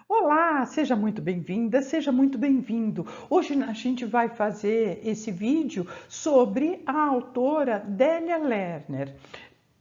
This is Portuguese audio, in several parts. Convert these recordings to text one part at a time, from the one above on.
Olá, seja muito bem-vinda, seja muito bem-vindo. Hoje a gente vai fazer esse vídeo sobre a autora Délia Lerner.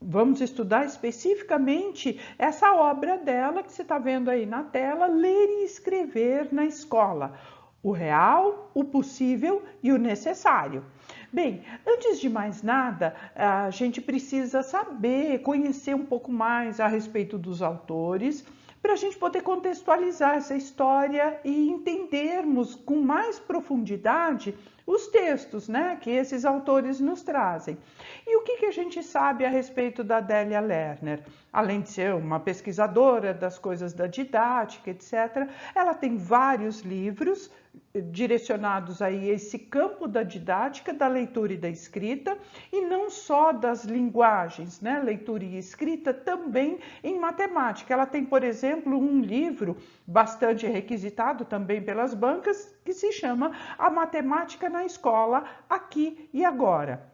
Vamos estudar especificamente essa obra dela que você está vendo aí na tela, Ler e Escrever na Escola. O real, o possível e o necessário. Bem, antes de mais nada, a gente precisa saber, conhecer um pouco mais a respeito dos autores, para a gente poder contextualizar essa história e entendermos com mais profundidade os textos, né, que esses autores nos trazem. E o que a gente sabe a respeito da Délia Lerner? Além de ser uma pesquisadora das coisas da didática, etc., ela tem vários livros direcionados aí a esse campo da didática, da leitura e da escrita, e não só das linguagens, né, leitura e escrita, também em matemática. Ela tem, por exemplo, um livro bastante requisitado também pelas bancas, que se chama A Matemática na Escola, Aqui e Agora.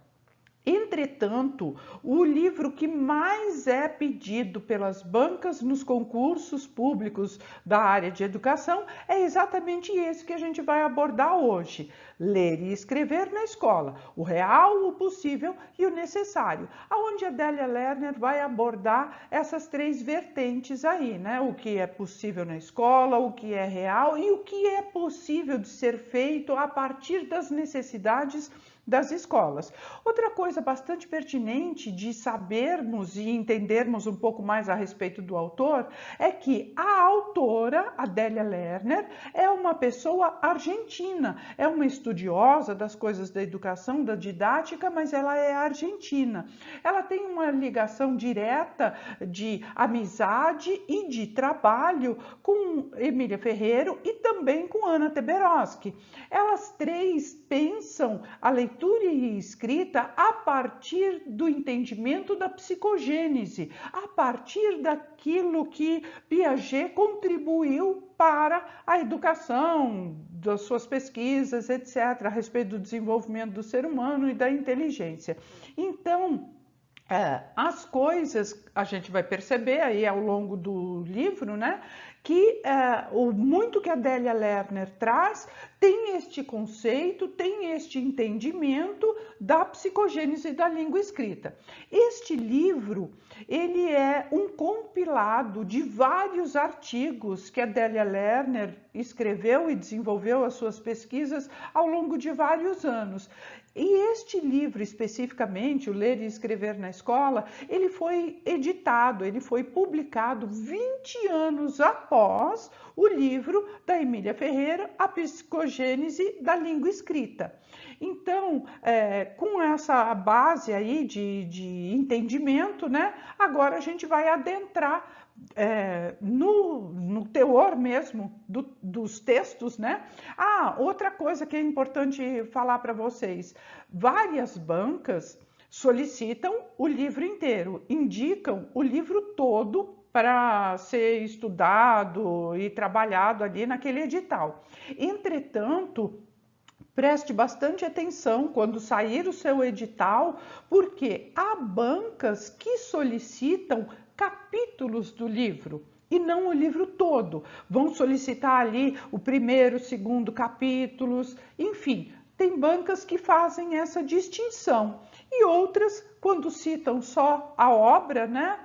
Entretanto, o livro que mais é pedido pelas bancas nos concursos públicos da área de educação é exatamente esse que a gente vai abordar hoje. Ler e Escrever na Escola, o real, o possível e o necessário. Aonde a Délia Lerner vai abordar essas três vertentes aí, né? O que é possível na escola, o que é real e o que é possível de ser feito a partir das necessidades das escolas. Outra coisa bastante pertinente de sabermos e entendermos um pouco mais a respeito do autor é que a autora, Adélia Lerner, é uma pessoa argentina, é uma estudiosa das coisas da educação, da didática, mas ela é argentina. Ela tem uma ligação direta de amizade e de trabalho com Emília Ferreiro e também com Ana Teberoski. Elas três pensam a leitura e escrita a partir do entendimento da psicogênese, a partir daquilo que Piaget contribuiu para a educação, das suas pesquisas, etc., a respeito do desenvolvimento do ser humano e da inteligência. Então, as coisas a gente vai perceber aí ao longo do livro, né, que o muito que a Délia Lerner traz tem este conceito, tem este entendimento da psicogênese da língua escrita. Este livro, ele é um compilado de vários artigos que a Délia Lerner escreveu e desenvolveu as suas pesquisas ao longo de vários anos. E este livro especificamente, o Ler e Escrever na Escola, ele foi editado, ele foi publicado 20 anos após o livro da Emília Ferreira, A Psicogênese da Língua Escrita. Então, com essa base aí de entendimento, né, agora a gente vai adentrar no teor mesmo dos textos, né? Outra coisa que é importante falar para vocês: várias bancas solicitam o livro inteiro, indicam o livro todo para ser estudado e trabalhado ali naquele edital. Entretanto, preste bastante atenção quando sair o seu edital, porque há bancas que solicitam capítulos do livro e não o livro todo. Vão solicitar ali o primeiro, segundo capítulos, enfim, tem bancas que fazem essa distinção. E outras, quando citam só a obra, né,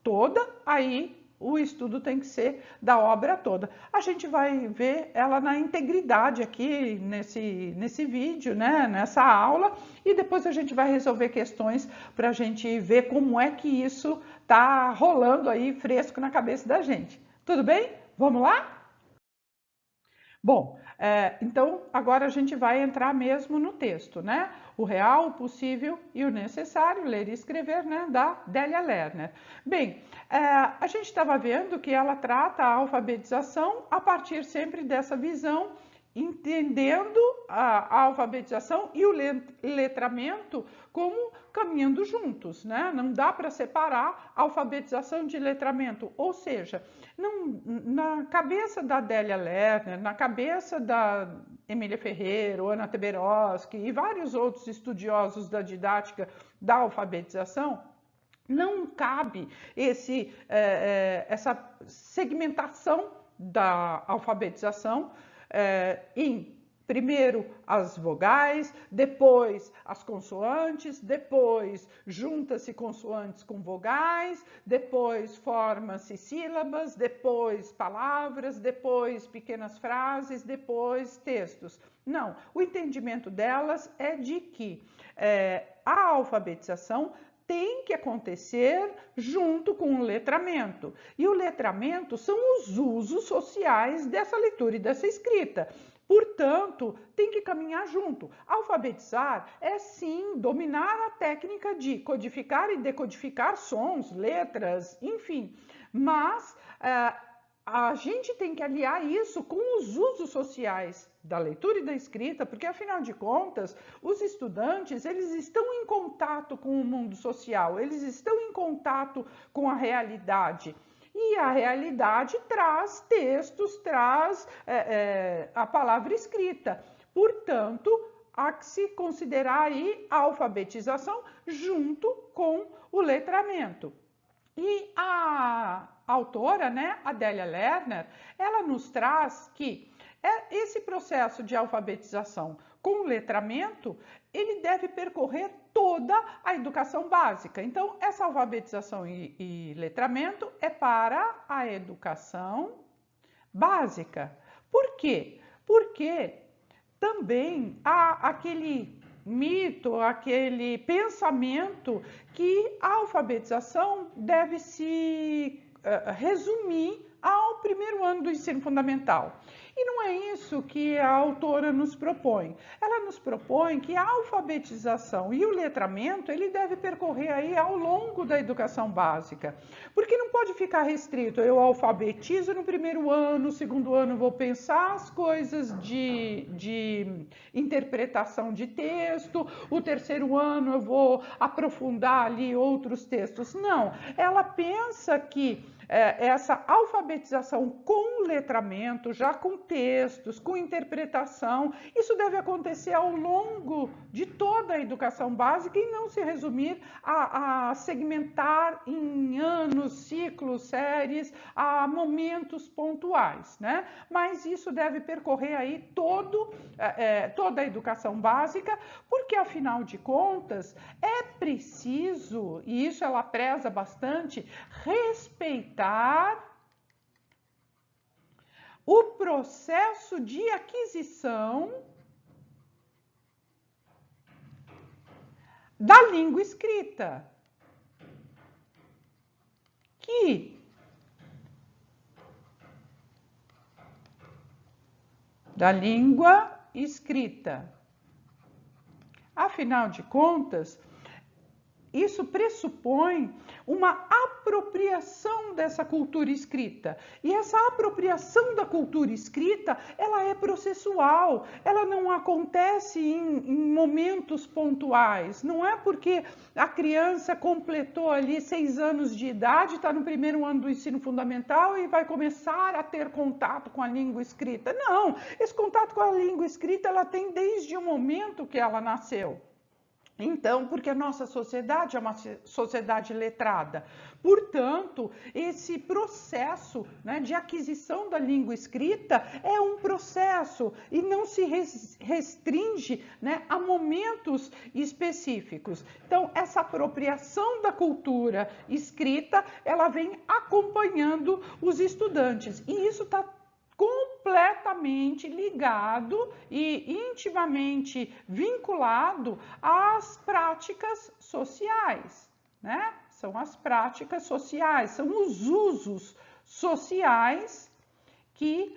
toda, aí o estudo tem que ser da obra toda. A gente vai ver ela na integridade aqui nesse vídeo, né, nessa aula, e depois a gente vai resolver questões para a gente ver como é que isso está rolando aí fresco na cabeça da gente. Tudo bem? Vamos lá? Bom, então agora a gente vai entrar mesmo no texto, né? O real, o possível e o necessário, ler e escrever, né? Da Délia Lerner. Bem, a gente estava vendo que ela trata a alfabetização a partir sempre dessa visão, entendendo a alfabetização e o letramento como caminhando juntos, né? Não dá para separar alfabetização de letramento, ou seja, não, na cabeça da Délia Lerner, na cabeça da Emília Ferreira, Ana Teberoski e vários outros estudiosos da didática da alfabetização, Não cabe essa segmentação da alfabetização em primeiro as vogais, depois as consoantes, depois junta-se consoantes com vogais, depois forma-se sílabas, depois palavras, depois pequenas frases, depois textos. Não, o entendimento delas é de que a alfabetização tem que acontecer junto com o letramento. E o letramento são os usos sociais dessa leitura e dessa escrita. Portanto, tem que caminhar junto. Alfabetizar é sim dominar a técnica de codificar e decodificar sons, letras, enfim. Mas a gente tem que aliar isso com os usos sociais da leitura e da escrita, porque afinal de contas, os estudantes, eles estão em contato com o mundo social, eles estão em contato com a realidade. E a realidade traz textos, traz a palavra escrita. Portanto, há que se considerar aí a alfabetização junto com o letramento. E a autora, né, Adélia Lerner, ela nos traz que esse processo de alfabetização com letramento, ele deve percorrer toda a educação básica. Então, essa alfabetização e letramento é para a educação básica. Por quê? Porque também há aquele mito, aquele pensamento que a alfabetização deve se resumir ao primeiro ano do ensino fundamental. E não é isso que a autora nos propõe. Ela nos propõe que a alfabetização e o letramento, ele deve percorrer aí ao longo da educação básica. Porque não pode ficar restrito, eu alfabetizo no primeiro ano, no segundo ano vou pensar as coisas de interpretação de texto, o terceiro ano eu vou aprofundar ali outros textos. Não, ela pensa que essa alfabetização com letramento, já com textos, com interpretação, isso deve acontecer ao longo de toda a educação básica e não se resumir a segmentar em anos, ciclos, séries, a momentos pontuais, né? Mas isso deve percorrer aí toda a educação básica, porque afinal de contas é preciso, e isso ela preza bastante, respeitar o processo de aquisição da língua escrita, Afinal de contas, isso pressupõe uma apropriação dessa cultura escrita. E essa apropriação da cultura escrita, ela é processual, ela não acontece em momentos pontuais. Não é porque a criança completou ali 6 anos de idade, está no primeiro ano do ensino fundamental e vai começar a ter contato com a língua escrita. Não, esse contato com a língua escrita ela tem desde o momento que ela nasceu. Então, porque a nossa sociedade é uma sociedade letrada. Portanto, esse processo, né, de aquisição da língua escrita é um processo e não se restringe, né, a momentos específicos. Então, essa apropriação da cultura escrita, ela vem acompanhando os estudantes. E isso está completamente ligado e intimamente vinculado às práticas sociais, né? São as práticas sociais, são os usos sociais que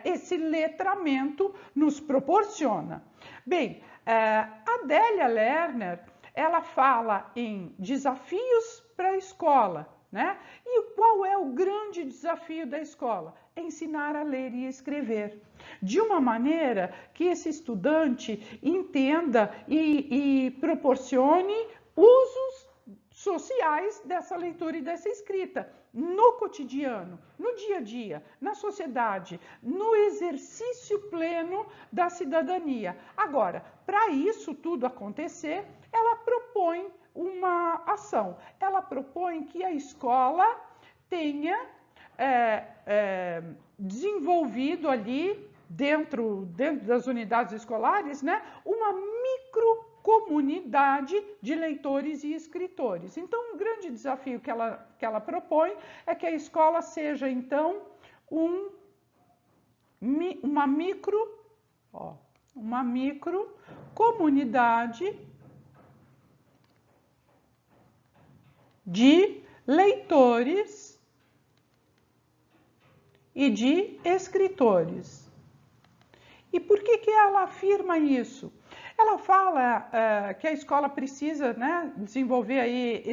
esse letramento nos proporciona. Bem, Adélia Lerner, ela fala em desafios para a escola, né? E qual é o grande desafio da escola? É ensinar a ler e escrever de uma maneira que esse estudante entenda e proporcione usos sociais dessa leitura e dessa escrita no cotidiano, no dia a dia, na sociedade, no exercício pleno da cidadania. Agora, para isso tudo acontecer, ela propõe uma ação. Ela propõe que a escola tenha desenvolvido ali, dentro das unidades escolares, né, uma microcomunidade de leitores e escritores. Então, um grande desafio que ela propõe é que a escola seja, então, uma microcomunidade de leitores e de escritores. E por que ela afirma isso? Ela fala que a escola precisa, né, desenvolver aí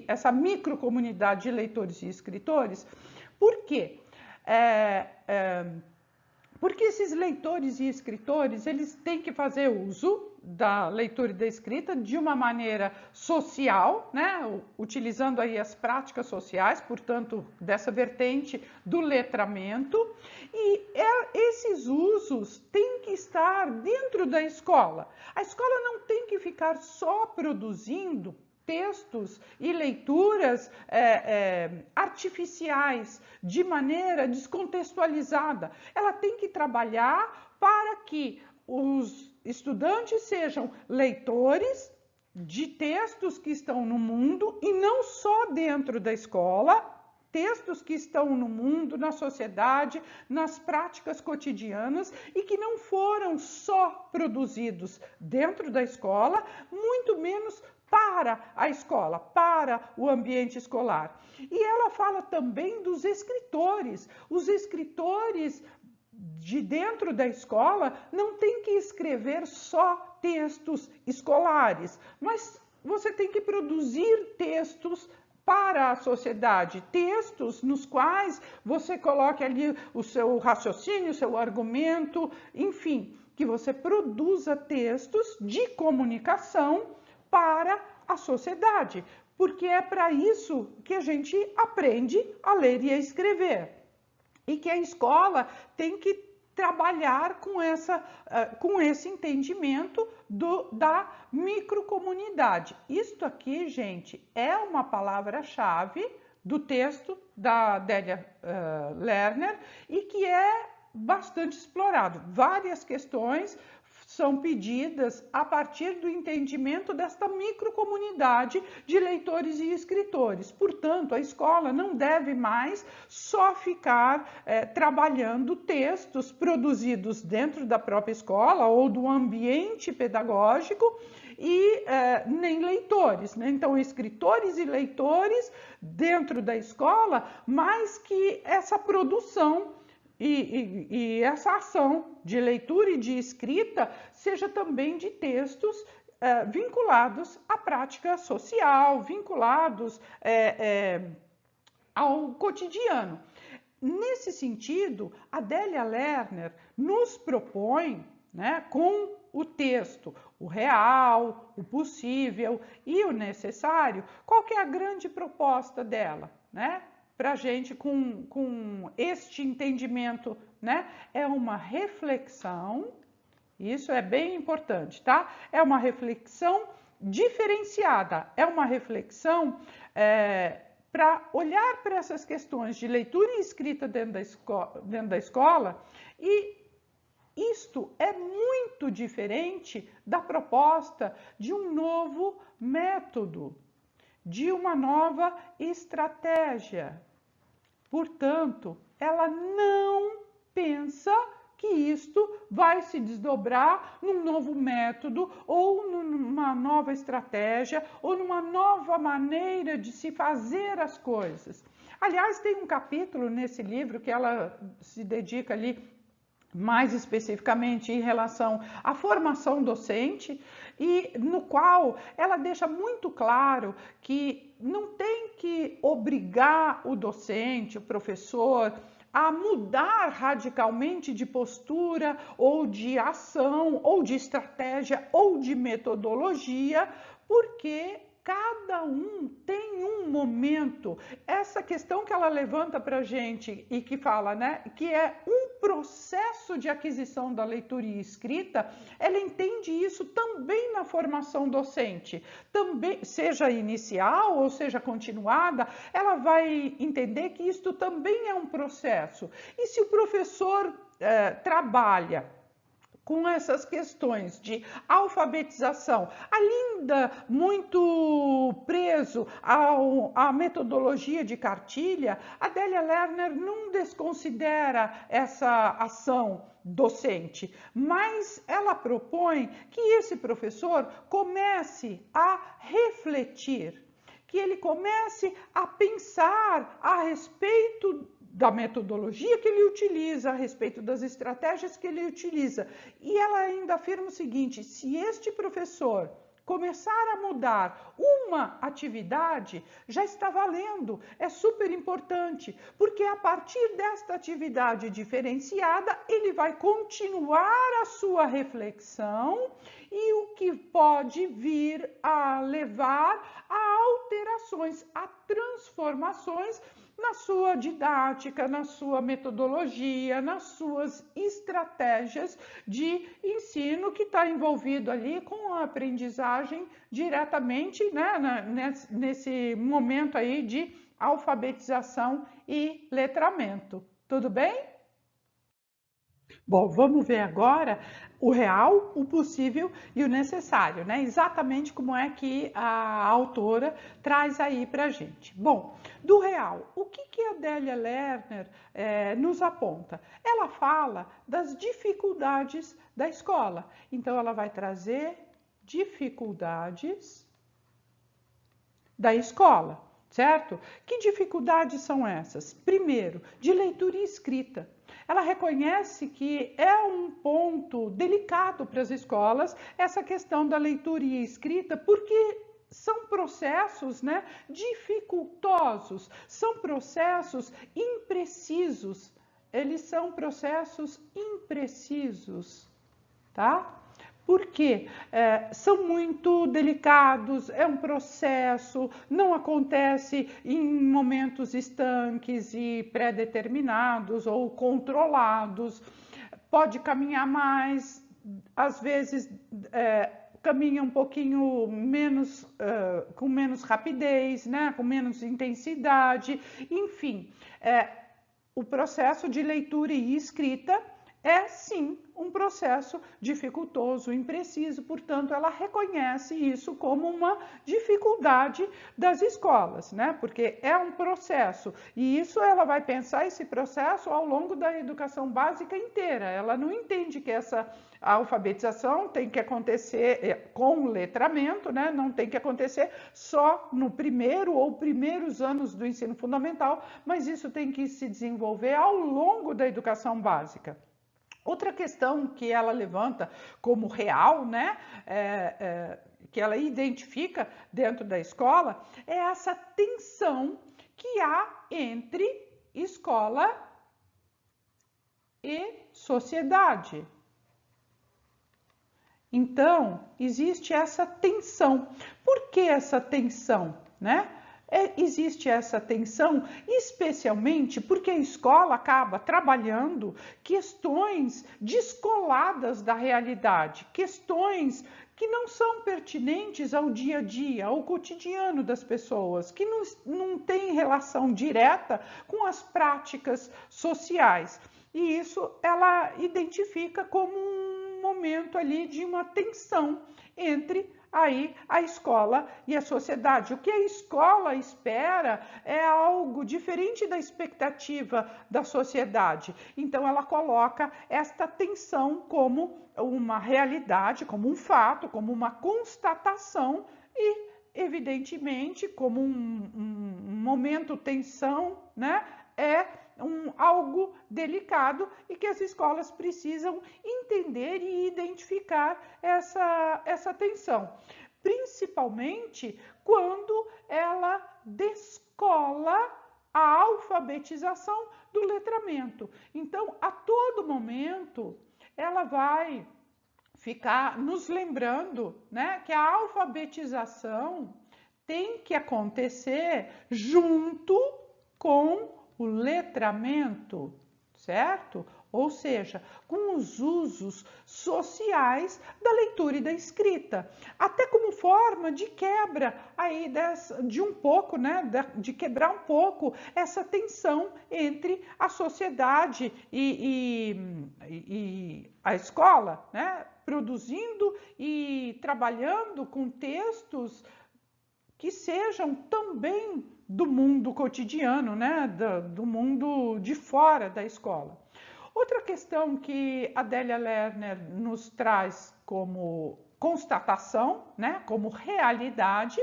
essa microcomunidade de leitores e escritores. Por quê? Porque esses leitores e escritores, eles têm que fazer uso da leitura e da escrita de uma maneira social, né? Utilizando aí as práticas sociais, portanto, dessa vertente do letramento. E esses usos têm que estar dentro da escola. A escola não tem que ficar só produzindo textos e leituras artificiais, de maneira descontextualizada. Ela tem que trabalhar para que os estudantes sejam leitores de textos que estão no mundo e não só dentro da escola, textos que estão no mundo, na sociedade, nas práticas cotidianas e que não foram só produzidos dentro da escola, muito menos para a escola, para o ambiente escolar. E ela fala também dos escritores. Os escritores de dentro da escola não tem que escrever só textos escolares, mas você tem que produzir textos para a sociedade, textos nos quais você coloque ali o seu raciocínio, o seu argumento, enfim, que você produza textos de comunicação para a sociedade, porque é para isso que a gente aprende a ler e a escrever. E que a escola tem que trabalhar com esse entendimento da microcomunidade. Isto aqui, gente, é uma palavra-chave do texto da Délia Lerner e que é bastante explorado. Várias questões são pedidas a partir do entendimento desta microcomunidade de leitores e escritores. Portanto, a escola não deve mais só ficar trabalhando textos produzidos dentro da própria escola ou do ambiente pedagógico e nem leitores, né? Então, escritores e leitores dentro da escola, mas que essa produção e essa ação de leitura e de escrita seja também de textos vinculados à prática social, vinculados ao cotidiano. Nesse sentido, a Délia Lerner nos propõe, né, com o texto, o real, o possível e o necessário, qual que é a grande proposta dela, né? Para a gente com este entendimento, né? É uma reflexão, isso é bem importante, tá? É uma reflexão diferenciada, é uma reflexão para olhar para essas questões de leitura e escrita dentro da escola e isto é muito diferente da proposta de um novo método, de uma nova estratégia. Portanto, ela não pensa que isto vai se desdobrar num novo método ou numa nova estratégia ou numa nova maneira de se fazer as coisas. Aliás, tem um capítulo nesse livro que ela se dedica ali mais especificamente em relação à formação docente e no qual ela deixa muito claro que não tem que obrigar o docente, o professor, a mudar radicalmente de postura ou de ação ou de estratégia ou de metodologia, porque cada um tem um momento. Essa questão que ela levanta para a gente e que fala, né, que é um processo de aquisição da leitura e escrita, ela entende isso também na formação docente, também, seja inicial ou seja continuada, ela vai entender que isto também é um processo. E se o professor trabalha com essas questões de alfabetização, ainda muito preso à metodologia de cartilha, a Adélia Lerner não desconsidera essa ação docente, mas ela propõe que esse professor comece a refletir, que ele comece a pensar a respeito da metodologia que ele utiliza, a respeito das estratégias que ele utiliza. E ela ainda afirma o seguinte: se este professor começar a mudar uma atividade, já está valendo, é super importante, porque a partir desta atividade diferenciada, ele vai continuar a sua reflexão e o que pode vir a levar a alterações, a transformações na sua didática, na sua metodologia, nas suas estratégias de ensino que está envolvido ali com a aprendizagem diretamente, né, nesse momento aí de alfabetização e letramento. Tudo bem? Bom, vamos ver agora o real, o possível e o necessário, né? Exatamente como é que a autora traz aí pra gente. Bom, do real, o que a Adélia Lerner nos aponta? Ela fala das dificuldades da escola. Então, ela vai trazer dificuldades da escola, certo? Que dificuldades são essas? Primeiro, de leitura e escrita. Ela reconhece que é um ponto delicado para as escolas essa questão da leitura e escrita, porque são processos, né, dificultosos, são processos imprecisos. Eles são processos imprecisos, tá? Porque são muito delicados, é um processo, não acontece em momentos estanques e pré-determinados ou controlados, pode caminhar mais, às vezes caminha um pouquinho menos, com menos rapidez, né? Com menos intensidade, enfim, o processo de leitura e escrita é sim um processo dificultoso, impreciso, portanto, ela reconhece isso como uma dificuldade das escolas, né? Porque é um processo e isso ela vai pensar esse processo ao longo da educação básica inteira. Ela não entende que essa alfabetização tem que acontecer com letramento, né? Não tem que acontecer só no primeiro ou primeiros anos do ensino fundamental, mas isso tem que se desenvolver ao longo da educação básica. Outra questão que ela levanta como real, né, que ela identifica dentro da escola, é essa tensão que há entre escola e sociedade. Então, existe essa tensão. Por que essa tensão, né? Existe essa tensão, especialmente porque a escola acaba trabalhando questões descoladas da realidade, questões que não são pertinentes ao dia a dia, ao cotidiano das pessoas, que não têm relação direta com as práticas sociais. E isso ela identifica como um momento ali de uma tensão entre aí a escola e a sociedade. O que a escola espera é algo diferente da expectativa da sociedade. Então ela coloca esta tensão como uma realidade, como um fato, como uma constatação e, evidentemente, como um momento tensão, né? Algo delicado e que as escolas precisam entender e identificar essa tensão, principalmente quando ela descola a alfabetização do letramento. Então, a todo momento, ela vai ficar nos lembrando, né, que a alfabetização tem que acontecer junto com o letramento, certo? Ou seja, com os usos sociais da leitura e da escrita, até como forma de quebra aí de um pouco, né, de quebrar um pouco essa tensão entre a sociedade e a escola, né, produzindo e trabalhando com textos que sejam também do mundo cotidiano, né, do mundo de fora da escola. Outra questão que a Adélia Lerner nos traz como constatação, né, como realidade,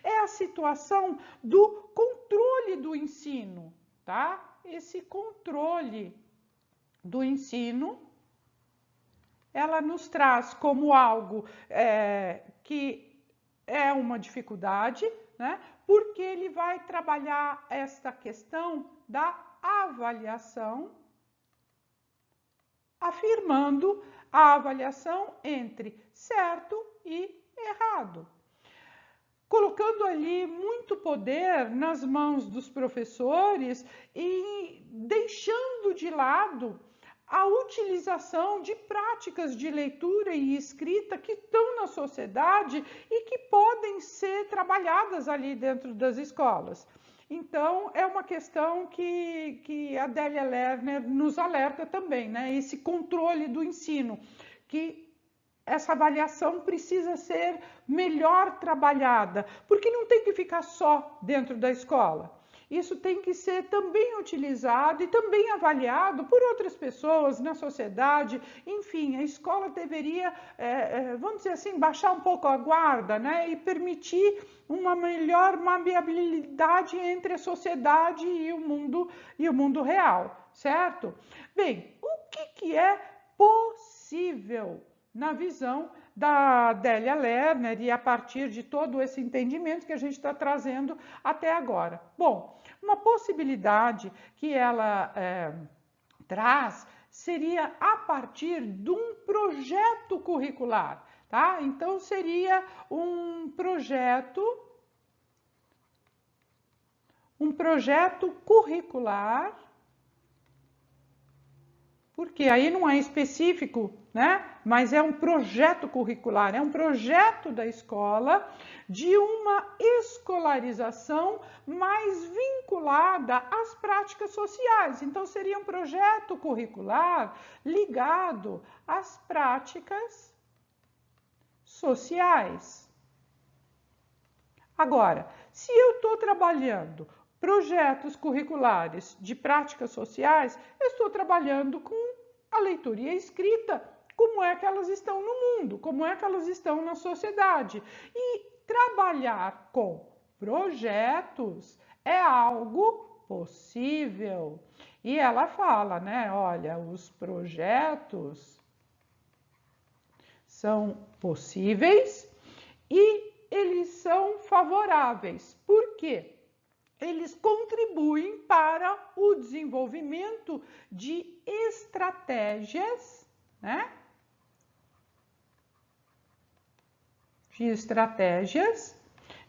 é a situação do controle do ensino, tá? Esse controle do ensino, ela nos traz como algo que é uma dificuldade, né? Porque ele vai trabalhar esta questão da avaliação, afirmando a avaliação entre certo e errado, colocando ali muito poder nas mãos dos professores e deixando de lado a utilização de práticas de leitura e escrita que estão na sociedade e que podem ser trabalhadas ali dentro das escolas. Então, é uma questão que a Adélia Lerner nos alerta também, né? Esse controle do ensino, que essa avaliação precisa ser melhor trabalhada, porque não tem que ficar só dentro da escola. Isso tem que ser também utilizado e também avaliado por outras pessoas na sociedade. Enfim, a escola deveria, vamos dizer assim, baixar um pouco a guarda, né? E permitir uma melhor mapeabilidade entre a sociedade e o mundo real, certo? Bem, o que é possível na visão da Adélia Lerner e a partir de todo esse entendimento que a gente está trazendo até agora? Bom, uma possibilidade que ela traz seria a partir de um projeto curricular, tá? Então, seria um projeto curricular, porque aí não é específico, né? Mas é um projeto curricular, é um projeto da escola de uma escolarização mais vinculada às práticas sociais. Então, seria um projeto curricular ligado às práticas sociais. Agora, se eu estou trabalhando projetos curriculares de práticas sociais, eu estou trabalhando com a leitura e a escrita, como é que elas estão no mundo, como é que elas estão na sociedade. E trabalhar com projetos é algo possível. E ela fala, né, olha, os projetos são possíveis e eles são favoráveis. Por quê? Eles contribuem para o desenvolvimento de estratégias, né? De estratégias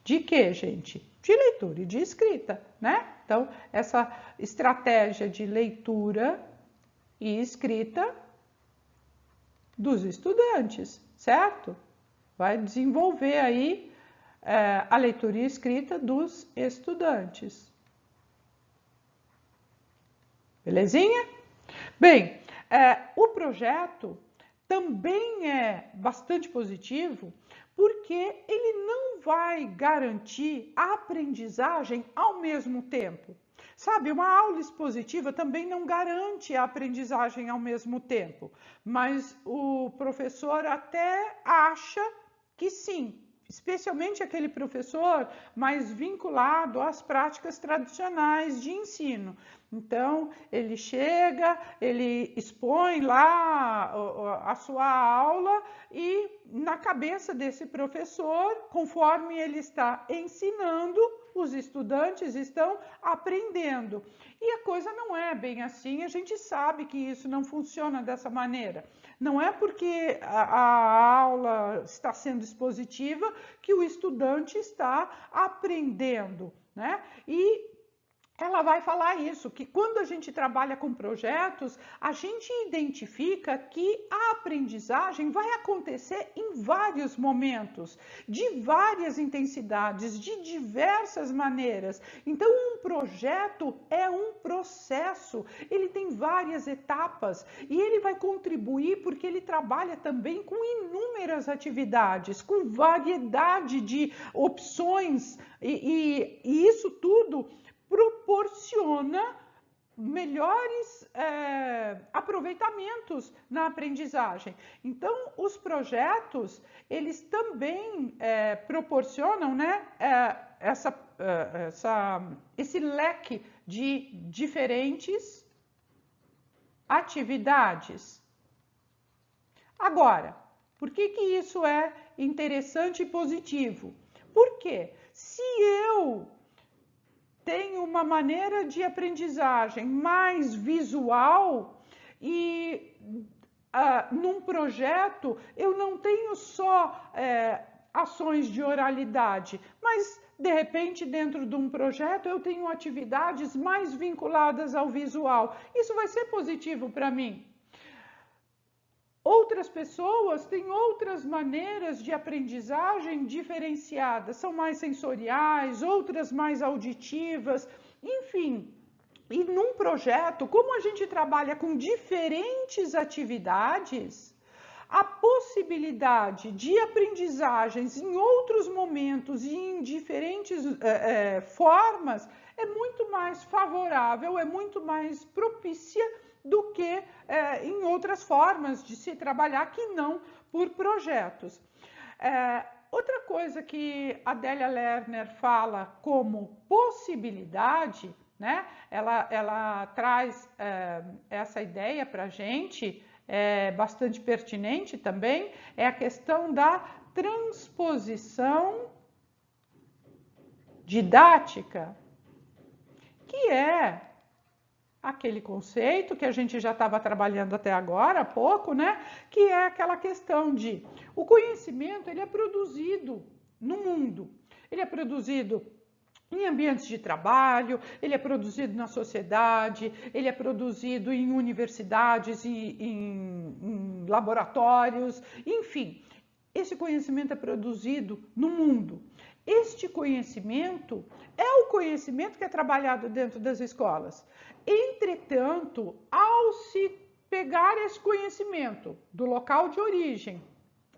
de quê, gente? De leitura e de escrita, né? Então, essa estratégia de leitura e escrita dos estudantes, certo? Vai desenvolver aí a leitura e escrita dos estudantes. Belezinha? Bem, o projeto também é bastante positivo porque ele não vai garantir a aprendizagem ao mesmo tempo. Sabe, uma aula expositiva também não garante a aprendizagem ao mesmo tempo, mas o professor até acha que sim. Especialmente aquele professor mais vinculado às práticas tradicionais de ensino. Então, ele chega, ele expõe lá a sua aula e na cabeça desse professor, conforme ele está ensinando, os estudantes estão aprendendo. E a coisa não é bem assim, a gente sabe que isso não funciona dessa maneira. Não é porque a aula está sendo expositiva que o estudante está aprendendo, né? E ela vai falar isso, que quando a gente trabalha com projetos, a gente identifica que a aprendizagem vai acontecer em vários momentos, de várias intensidades, de diversas maneiras. Então, um projeto é um processo, ele tem várias etapas e ele vai contribuir porque ele trabalha também com inúmeras atividades, com variedade de opções e isso tudo proporciona melhores aproveitamentos na aprendizagem. Então, os projetos, eles também proporcionam, né, esse leque de diferentes atividades. Agora, por que que isso é interessante e positivo? Porque se eu tenho uma maneira de aprendizagem mais visual e num projeto eu não tenho só ações de oralidade, mas de repente dentro de um projeto eu tenho atividades mais vinculadas ao visual. Isso vai ser positivo para mim. Outras pessoas têm outras maneiras de aprendizagem diferenciadas, são mais sensoriais, outras mais auditivas, enfim. E num projeto, como a gente trabalha com diferentes atividades, a possibilidade de aprendizagens em outros momentos e em diferentes formas é muito mais favorável, é muito mais propícia do que em outras formas de se trabalhar que não por projetos. Outra coisa que a Delia Lerner fala como possibilidade, né? Ela traz essa ideia para a gente, bastante pertinente também, é a questão da transposição didática, que é aquele conceito que a gente já estava trabalhando até agora, há pouco, né? Que é aquela questão de o conhecimento, ele é produzido no mundo, ele é produzido em ambientes de trabalho, ele é produzido na sociedade, ele é produzido em universidades, em laboratórios, enfim. Esse conhecimento é produzido no mundo. Este conhecimento é o conhecimento que é trabalhado dentro das escolas. Entretanto, ao se pegar esse conhecimento do local de origem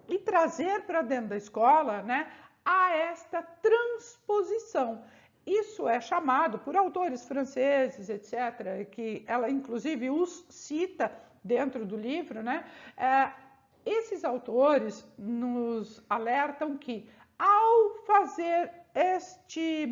e trazer para dentro da escola, né, há esta transposição. Isso é chamado por autores franceses, etc., que ela inclusive os cita dentro do livro, né? Esses autores nos alertam que ao fazer esse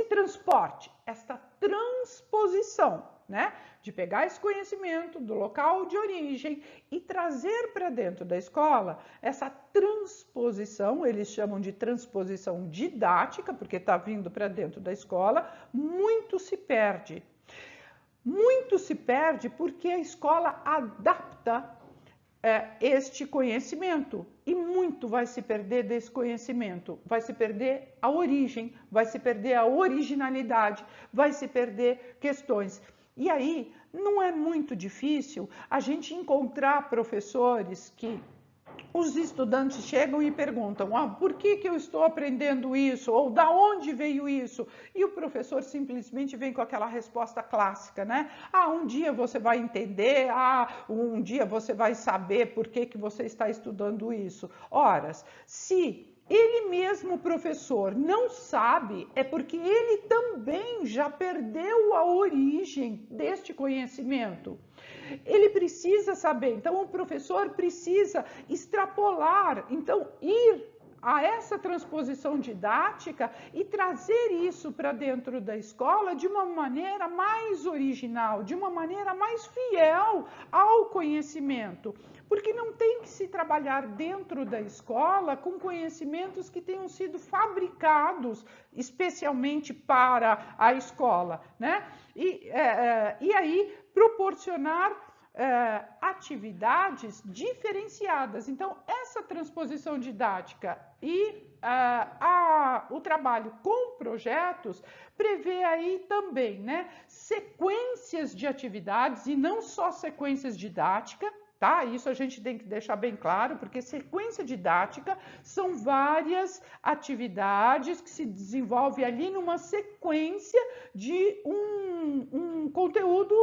transporte, esta transposição, né, de pegar esse conhecimento do local de origem e trazer para dentro da escola, essa transposição, eles chamam de transposição didática, porque está vindo para dentro da escola, muito se perde. Muito se perde porque a escola adapta este conhecimento e muito vai se perder desse conhecimento, vai se perder a origem, vai se perder a originalidade, vai se perder questões. E aí não é muito difícil a gente encontrar professores que os estudantes chegam e perguntam: por que eu estou aprendendo isso? Ou da onde veio isso? E o professor simplesmente vem com aquela resposta clássica, né? Um dia você vai entender, um dia você vai saber por que você está estudando isso. Ora, se ele mesmo, professor, não sabe, é porque ele também já perdeu a origem deste conhecimento. Ele precisa saber, então o professor precisa extrapolar, então ir a essa transposição didática e trazer isso para dentro da escola de uma maneira mais original, de uma maneira mais fiel ao conhecimento. Porque não tem que se trabalhar dentro da escola com conhecimentos que tenham sido fabricados especialmente para a escola, né? E aí proporcionar atividades diferenciadas. Então, essa transposição didática e o trabalho com projetos prevê aí também, né, sequências de atividades e não só sequências didáticas. Tá? Isso a gente tem que deixar bem claro, porque sequência didática são várias atividades que se desenvolvem ali numa sequência de um conteúdo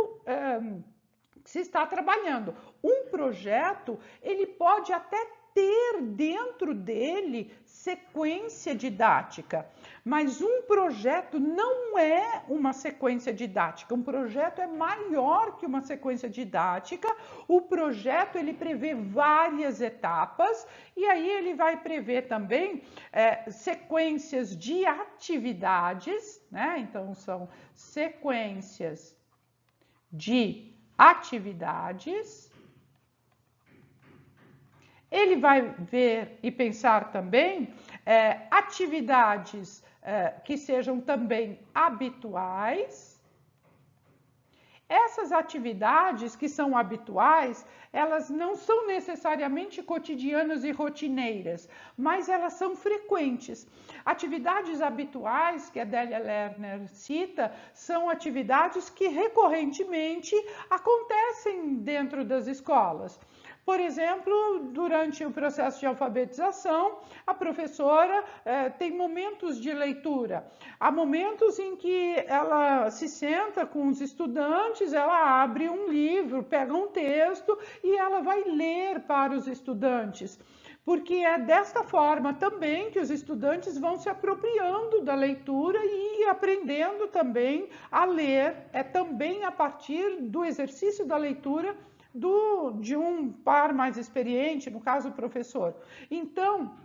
que se está trabalhando. Um projeto, ele pode até ter dentro dele sequência didática, mas um projeto não é uma sequência didática. Um projeto é maior que uma sequência didática. O projeto, ele prevê várias etapas e aí ele vai prever também sequências de atividades, né? Então são sequências de atividades. Ele vai ver e pensar também atividades que sejam também habituais. Essas atividades que são habituais, elas não são necessariamente cotidianas e rotineiras, mas elas são frequentes. Atividades habituais que a Délia Lerner cita são atividades que recorrentemente acontecem dentro das escolas. Por exemplo, durante o processo de alfabetização, a professora tem momentos de leitura. Há momentos em que ela se senta com os estudantes, ela abre um livro, pega um texto e ela vai ler para os estudantes. Porque é desta forma também que os estudantes vão se apropriando da leitura e aprendendo também a ler. É também a partir do exercício da leitura de um par mais experiente, no caso o professor. Então,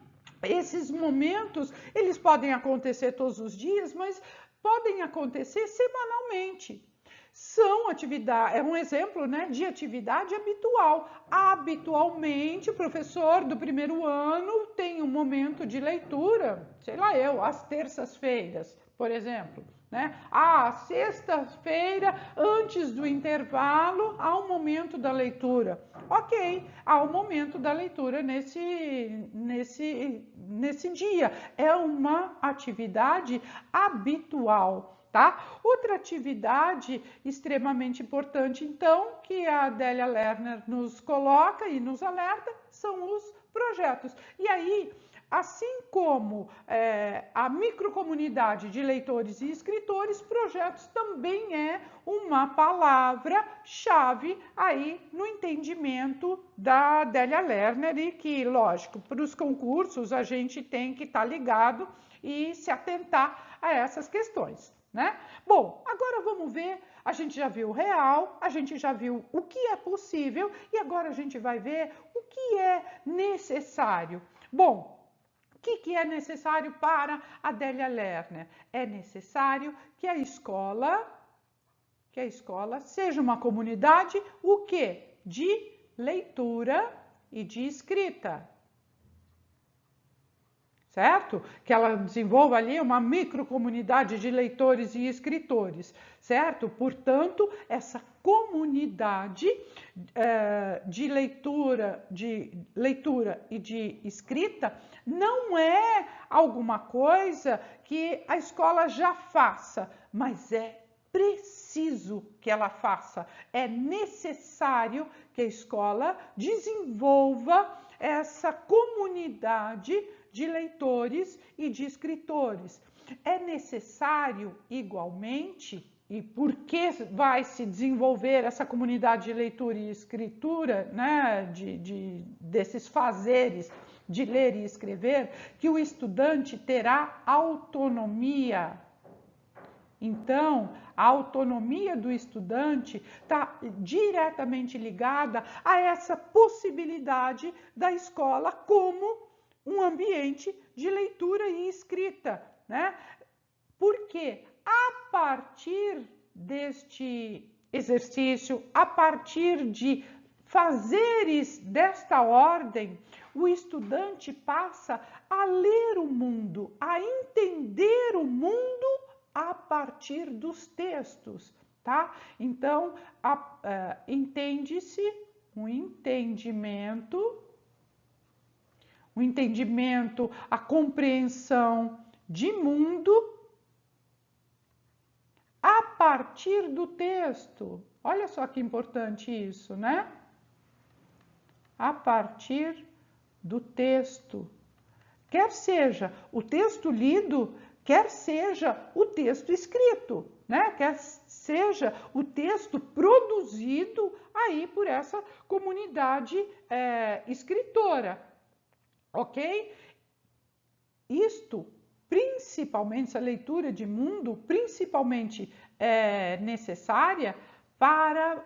esses momentos, eles podem acontecer todos os dias, mas podem acontecer semanalmente. São atividades, é um exemplo, né, de atividade habitual. Habitualmente, o professor do primeiro ano tem um momento de leitura, sei lá eu, às terças-feiras, por exemplo. Né? Sexta-feira, antes do intervalo, há um momento da leitura. Ok, há um momento da leitura nesse dia. É uma atividade habitual. Tá? Outra atividade extremamente importante, então, que a Délia Lerner nos coloca e nos alerta, são os projetos. E aí, assim como a microcomunidade de leitores e escritores, projetos também é uma palavra-chave aí no entendimento da Délia Lerner e que, lógico, para os concursos a gente tem que estar ligado e se atentar a essas questões. Né? Bom, agora vamos ver, a gente já viu o real, a gente já viu o que é possível e agora a gente vai ver o que é necessário. Bom, o que é necessário para a Délia Lerner? É necessário que a escola seja uma comunidade, o quê? De leitura e de escrita. Certo? Que ela desenvolva ali uma microcomunidade de leitores e escritores, certo? Portanto, essa comunidade de leitura e de escrita não é alguma coisa que a escola já faça, mas é preciso que ela faça. É necessário que a escola desenvolva essa comunidade de leitores e de escritores. É necessário, igualmente, e por que vai se desenvolver essa comunidade de leitura e escritura, né, desses fazeres de ler e escrever, que o estudante terá autonomia. Então, a autonomia do estudante está diretamente ligada a essa possibilidade da escola como um ambiente de leitura e escrita, né? Porque a partir deste exercício, a partir de fazeres desta ordem, o estudante passa a ler o mundo, a entender o mundo a partir dos textos, tá? Então, entende-se um entendimento, a compreensão de mundo a partir do texto. Olha só que importante isso, né? A partir do texto. Quer seja o texto lido, quer seja o texto escrito, né? Quer seja o texto produzido aí por essa comunidade escritora, ok? Isto, principalmente, essa leitura de mundo, principalmente necessária para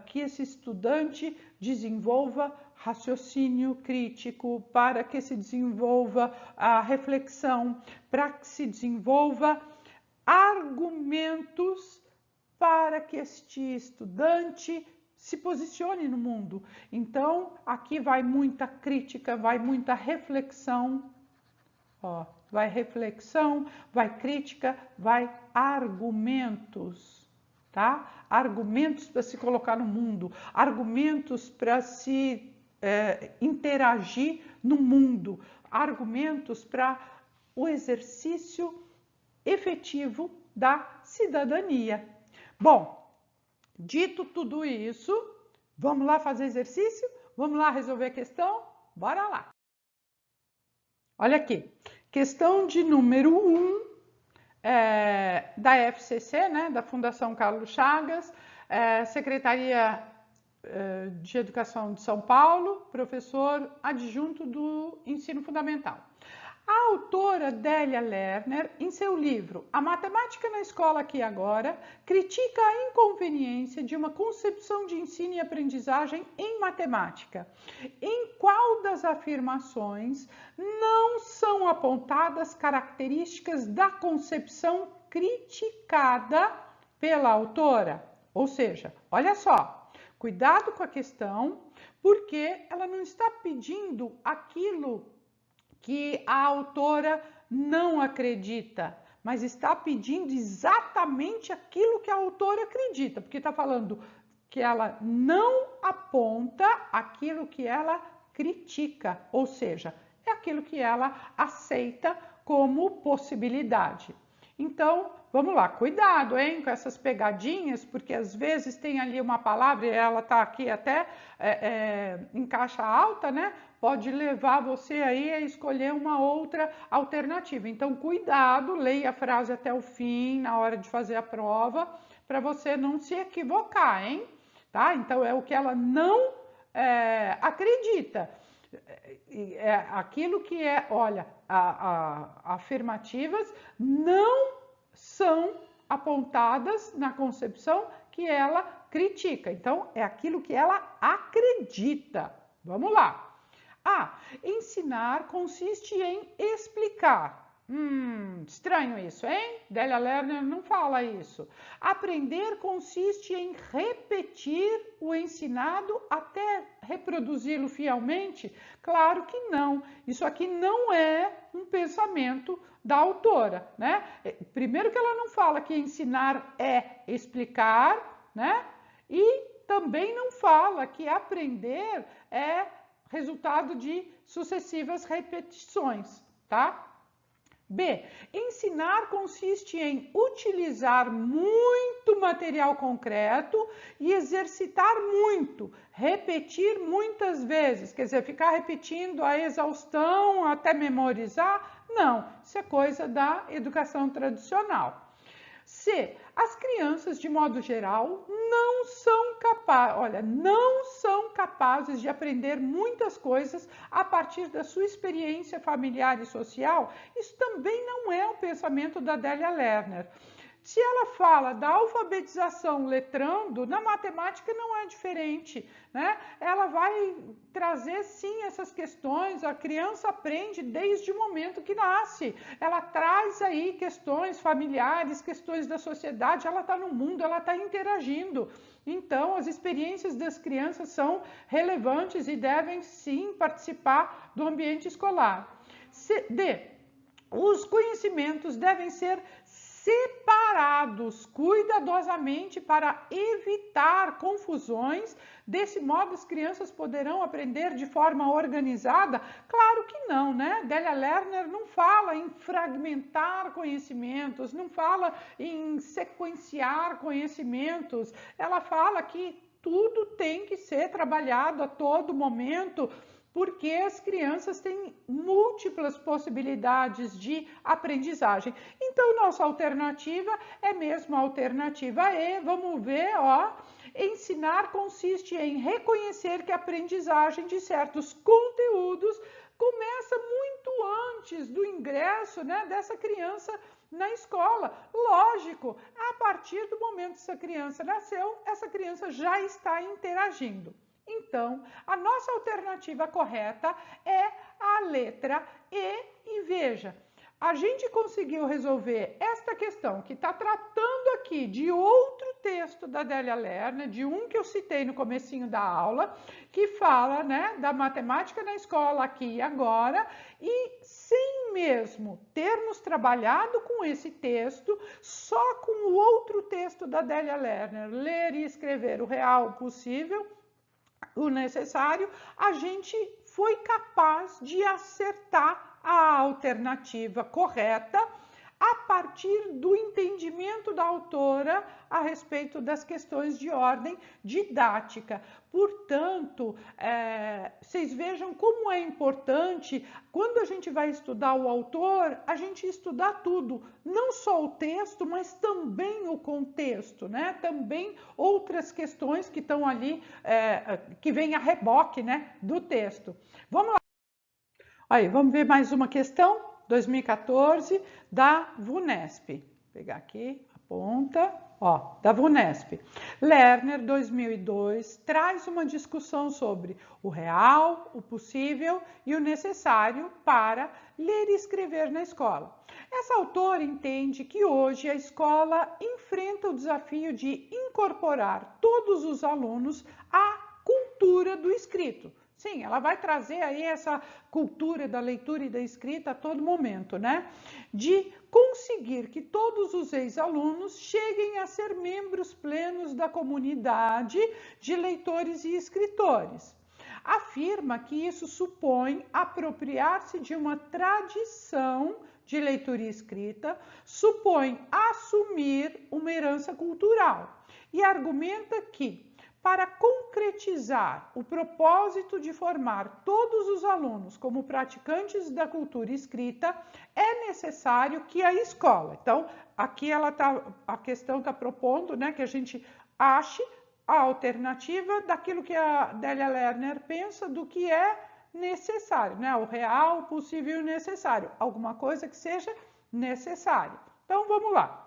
que esse estudante desenvolva raciocínio crítico, para que se desenvolva a reflexão, para que se desenvolva argumentos para que este estudante se posicione no mundo. Então, aqui vai muita crítica, vai muita reflexão, ó, vai reflexão, vai crítica, vai argumentos, tá? Argumentos para se colocar no mundo, argumentos para se interagir no mundo, argumentos para o exercício efetivo da cidadania. Bom, dito tudo isso, vamos lá fazer exercício? Vamos lá resolver a questão? Bora lá! Olha aqui, questão de número 1 da FCC, né, da Fundação Carlos Chagas, Secretaria de Educação de São Paulo, professor adjunto do Ensino Fundamental. A autora Délia Lerner, em seu livro A Matemática na Escola Aqui e Agora, critica a inconveniência de uma concepção de ensino e aprendizagem em matemática. Em qual das afirmações não são apontadas características da concepção criticada pela autora? Ou seja, olha só, cuidado com a questão, porque ela não está pedindo aquilo que a autora não acredita, mas está pedindo exatamente aquilo que a autora acredita, porque está falando que ela não aponta aquilo que ela critica, ou seja, é aquilo que ela aceita como possibilidade. Então, vamos lá, cuidado, hein, com essas pegadinhas, porque às vezes tem ali uma palavra e ela está aqui até em caixa alta, né? Pode levar você aí a escolher uma outra alternativa. Então, cuidado, leia a frase até o fim na hora de fazer a prova, para você não se equivocar, hein? Tá? Então, é o que ela não acredita. Aquilo que olha, afirmativas não são apontadas na concepção que ela critica. Então, é aquilo que ela acredita. Vamos lá. Ensinar consiste em explicar. Estranho isso, hein? Délia Lerner não fala isso. Aprender consiste em repetir o ensinado até reproduzi-lo fielmente? Claro que não. Isso aqui não é um pensamento da autora, né? Primeiro que ela não fala que ensinar é explicar, né? E também não fala que aprender é resultado de sucessivas repetições, tá? B. Ensinar consiste em utilizar muito material concreto e exercitar muito, repetir muitas vezes. Quer dizer, ficar repetindo a exaustão até memorizar? Não, isso é coisa da educação tradicional. C. As crianças, de modo geral, não são capazes de aprender muitas coisas a partir da sua experiência familiar e social. Isso também não é um pensamento da Délia Lerner. Se ela fala da alfabetização letrando, na matemática não é diferente, né? Ela vai trazer sim essas questões, a criança aprende desde o momento que nasce, ela traz aí questões familiares, questões da sociedade, ela está no mundo, ela está interagindo. Então, as experiências das crianças são relevantes e devem sim participar do ambiente escolar. Os conhecimentos devem ser separados cuidadosamente para evitar confusões. Desse modo, as crianças poderão aprender de forma organizada? Claro que não, né? Délia Lerner não fala em fragmentar conhecimentos, não fala em sequenciar conhecimentos. Ela fala que tudo tem que ser trabalhado a todo momento, porque as crianças têm múltiplas possibilidades de aprendizagem. Então, nossa alternativa é mesmo a alternativa E. Vamos ver, ó. Ensinar consiste em reconhecer que a aprendizagem de certos conteúdos começa muito antes do ingresso, né, dessa criança na escola. Lógico, a partir do momento que essa criança nasceu, essa criança já está interagindo. Então, a nossa alternativa correta é a letra E. Veja, a gente conseguiu resolver esta questão que está tratando aqui de outro texto da Délia Lerner, de um que eu citei no comecinho da aula, que fala, né, da matemática na escola aqui e agora, e sem mesmo termos trabalhado com esse texto, só com o outro texto da Délia Lerner, ler e escrever o real possível, o necessário, a gente foi capaz de acertar a alternativa correta a partir do entendimento da autora a respeito das questões de ordem didática. Portanto, vocês vejam como é importante, quando a gente vai estudar o autor, a gente estudar tudo, não só o texto, mas também o contexto, né? Também outras questões que estão ali, que vêm a reboque, né, do texto. Vamos lá. Aí, vamos ver mais uma questão, 2014, da VUNESP. Vou pegar aqui a ponta, ó, da VUNESP. Lerner, 2002, traz uma discussão sobre o real, o possível e o necessário para ler e escrever na escola. Essa autora entende que hoje a escola enfrenta o desafio de incorporar todos os alunos à cultura do escrito. Sim, ela vai trazer aí essa cultura da leitura e da escrita a todo momento, né? De conseguir que todos os ex-alunos cheguem a ser membros plenos da comunidade de leitores e escritores. Afirma que isso supõe apropriar-se de uma tradição de leitura e escrita, supõe assumir uma herança cultural e argumenta que, para concretizar o propósito de formar todos os alunos como praticantes da cultura escrita, é necessário que a escola, então aqui a questão está propondo, né, que a gente ache a alternativa daquilo que a Délia Lerner pensa do que é necessário, né, o real, o possível e o necessário, alguma coisa que seja necessário. Então vamos lá.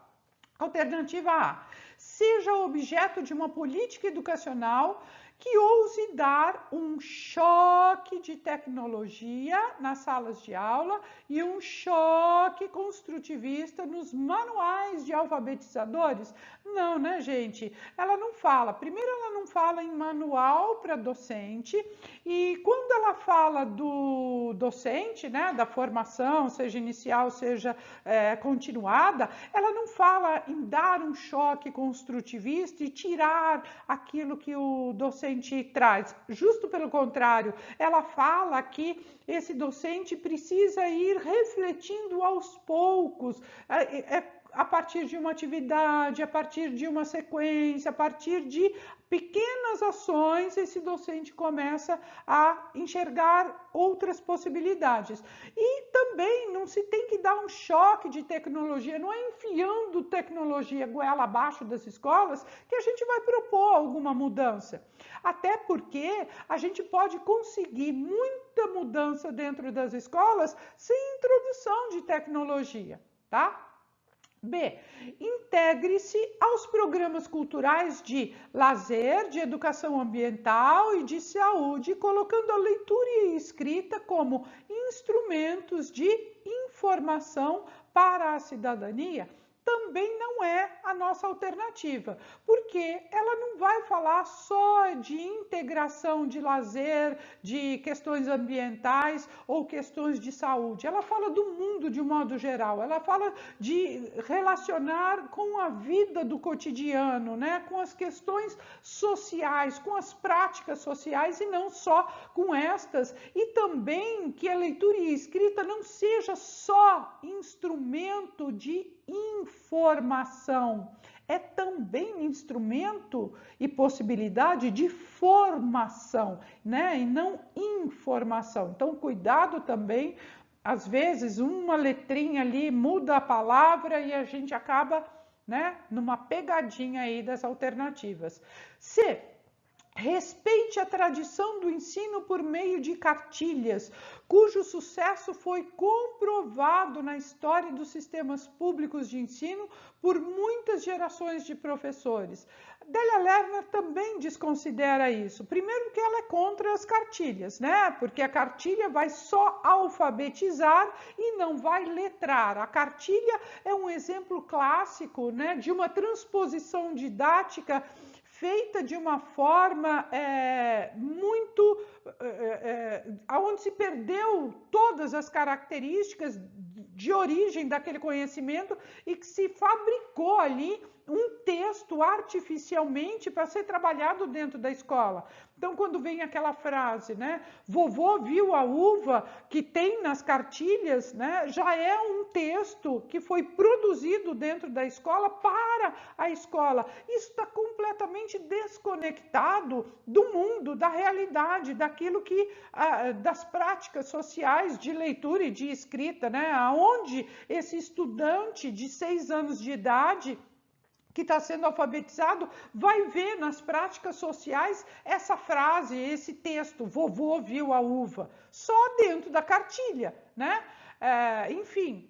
Alternativa A. Seja objeto de uma política educacional que ouse dar um choque de tecnologia nas salas de aula e um choque construtivista nos manuais de alfabetizadores? Não, né, gente? Ela não fala. Primeiro, ela não fala em manual para docente, e quando ela fala do docente, né, da formação, seja inicial, seja continuada, ela não fala em dar um choque construtivista e tirar aquilo que o docente traz. Justo pelo contrário, ela fala que esse docente precisa ir refletindo aos poucos, a partir de uma atividade, a partir de uma sequência, a partir de pequenas ações, esse docente começa a enxergar outras possibilidades. E também não se tem que dar um choque de tecnologia, não é enfiando tecnologia goela abaixo das escolas que a gente vai propor alguma mudança. Até porque a gente pode conseguir muita mudança dentro das escolas sem introdução de tecnologia, tá? B. Integre-se aos programas culturais de lazer, de educação ambiental e de saúde, colocando a leitura e a escrita como instrumentos de informação para a cidadania. Também não é a nossa alternativa, porque ela não vai falar só de integração de lazer, de questões ambientais ou questões de saúde. Ela fala do mundo de um modo geral, ela fala de relacionar com a vida do cotidiano, né? Com as questões sociais, com as práticas sociais e não só com estas. E também que a leitura e a escrita não seja só instrumento de informação, é também instrumento e possibilidade de formação, né? E não informação. Então, cuidado também, às vezes uma letrinha ali muda a palavra e a gente acaba, né, numa pegadinha aí das alternativas. C. Respeite a tradição do ensino por meio de cartilhas, cujo sucesso foi comprovado na história dos sistemas públicos de ensino por muitas gerações de professores. Delia Lerner também desconsidera isso. Primeiro que ela é contra as cartilhas, né? Porque a cartilha vai só alfabetizar e não vai letrar. A cartilha é um exemplo clássico, né, de uma transposição didática feita de uma forma onde se perdeu todas as características de origem daquele conhecimento e que se fabricou ali um texto artificialmente para ser trabalhado dentro da escola. Então, quando vem aquela frase, né, vovô viu a uva que tem nas cartilhas, né, já é um texto que foi produzido dentro da escola para a escola. Isso está completamente desconectado do mundo, da realidade, daquilo que, das práticas sociais de leitura e de escrita, né, aonde esse estudante de 6 anos de idade que está sendo alfabetizado, vai ver nas práticas sociais essa frase, esse texto, vovô viu a uva, só dentro da cartilha, né? Enfim,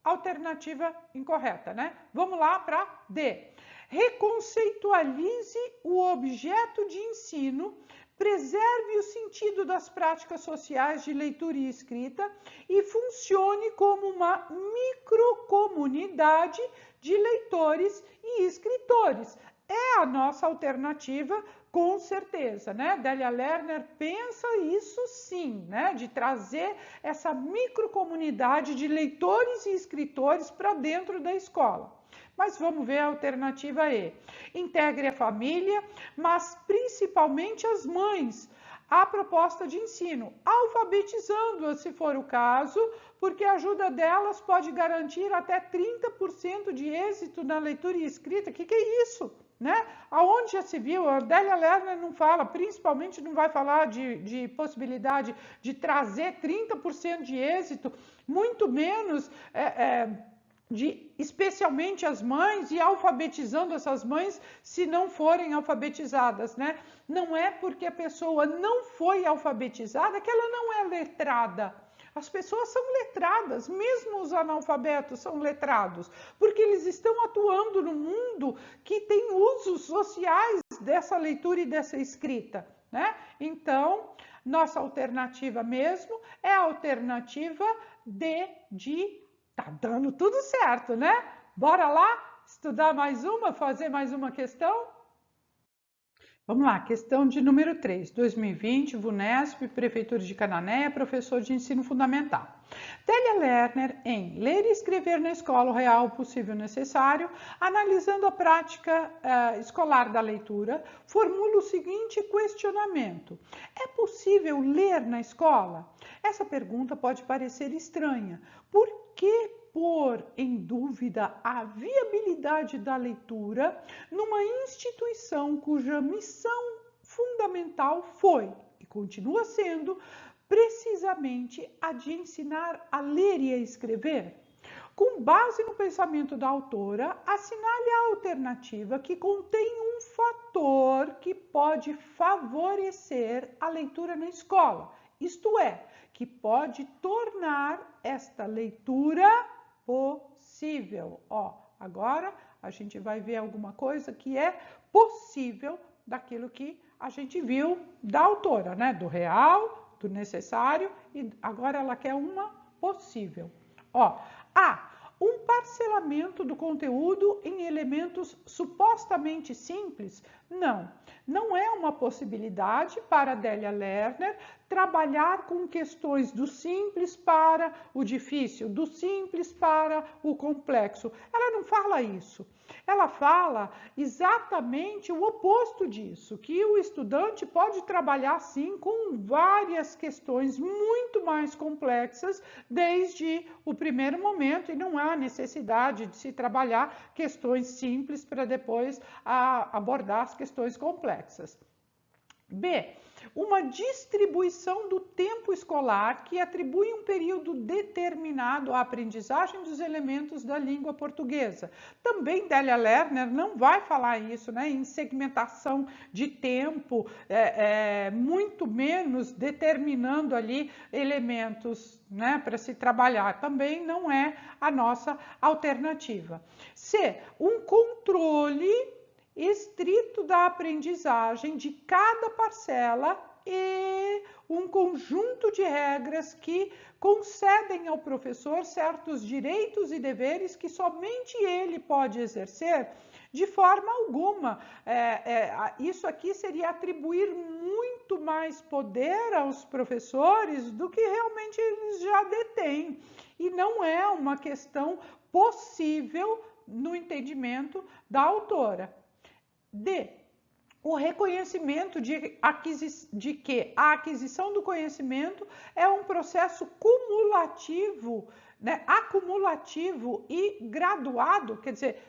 alternativa incorreta, né? Vamos lá para D. Reconceitualize o objeto de ensino, preserve o sentido das práticas sociais de leitura e escrita e funcione como uma microcomunidade de leitores e escritores. É a nossa alternativa, com certeza, né? Delia Lerner pensa isso sim, né? De trazer essa microcomunidade de leitores e escritores para dentro da escola. Mas vamos ver a alternativa E. Integre a família, mas principalmente as mães, à proposta de ensino, alfabetizando-as se for o caso, porque a ajuda delas pode garantir até 30% de êxito na leitura e escrita. O que é isso? Né? Aonde já se viu? A Delia Lerner não fala, principalmente não vai falar de possibilidade de trazer 30% de êxito, muito menos especialmente as mães e alfabetizando essas mães se não forem alfabetizadas, né? Não é porque a pessoa não foi alfabetizada que ela não é letrada. As pessoas são letradas, mesmo os analfabetos são letrados, porque eles estão atuando no mundo que tem usos sociais dessa leitura e dessa escrita, né? Então, nossa alternativa mesmo é a alternativa D de tá dando tudo certo, né? Bora lá estudar mais uma, fazer mais uma questão? Vamos lá, questão de número 3, 2020, VUNESP, Prefeitura de Cananéia, professor de ensino fundamental. Delia Lerner, em Ler e Escrever na Escola, o Real, Possível, Necessário, analisando a prática escolar da leitura, formula o seguinte questionamento: é possível ler na escola? Essa pergunta pode parecer estranha. Por que pôr em dúvida a viabilidade da leitura numa instituição cuja missão fundamental foi e continua sendo precisamente a de ensinar a ler e a escrever? Com base no pensamento da autora, assinale a alternativa que contém um fator que pode favorecer a leitura na escola, isto é, que pode tornar esta leitura possível. Ó, agora a gente vai ver alguma coisa que é possível daquilo que a gente viu da autora, né? Do real, do necessário, e agora ela quer uma possível. Ó, um parcelamento do conteúdo em elementos supostamente simples? Não é uma possibilidade para Adélia Lerner trabalhar com questões do simples para o difícil, do simples para o complexo. Ela não fala isso. Ela fala exatamente o oposto disso, que o estudante pode trabalhar sim com várias questões muito mais complexas desde o primeiro momento e não há necessidade de se trabalhar questões simples para depois abordar as questões complexas. B, uma distribuição do tempo escolar que atribui um período determinado à aprendizagem dos elementos da língua portuguesa. Também Adélia Lerner não vai falar isso, né, em segmentação de tempo, muito menos determinando ali elementos, né, para se trabalhar. Também não é a nossa alternativa. C, um controle estrito da aprendizagem de cada parcela e um conjunto de regras que concedem ao professor certos direitos e deveres que somente ele pode exercer de forma alguma. Isso aqui seria atribuir muito mais poder aos professores do que realmente eles já detêm. E não é uma questão possível no entendimento da autora. D, o reconhecimento de que a aquisição do conhecimento é um processo cumulativo, né, acumulativo e graduado, quer dizer,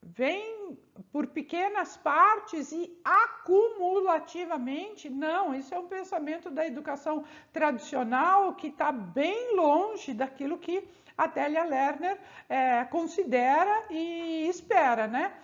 vem por pequenas partes e acumulativamente. Não, isso é um pensamento da educação tradicional que está bem longe daquilo que a Adélia Lerner considera e espera, né?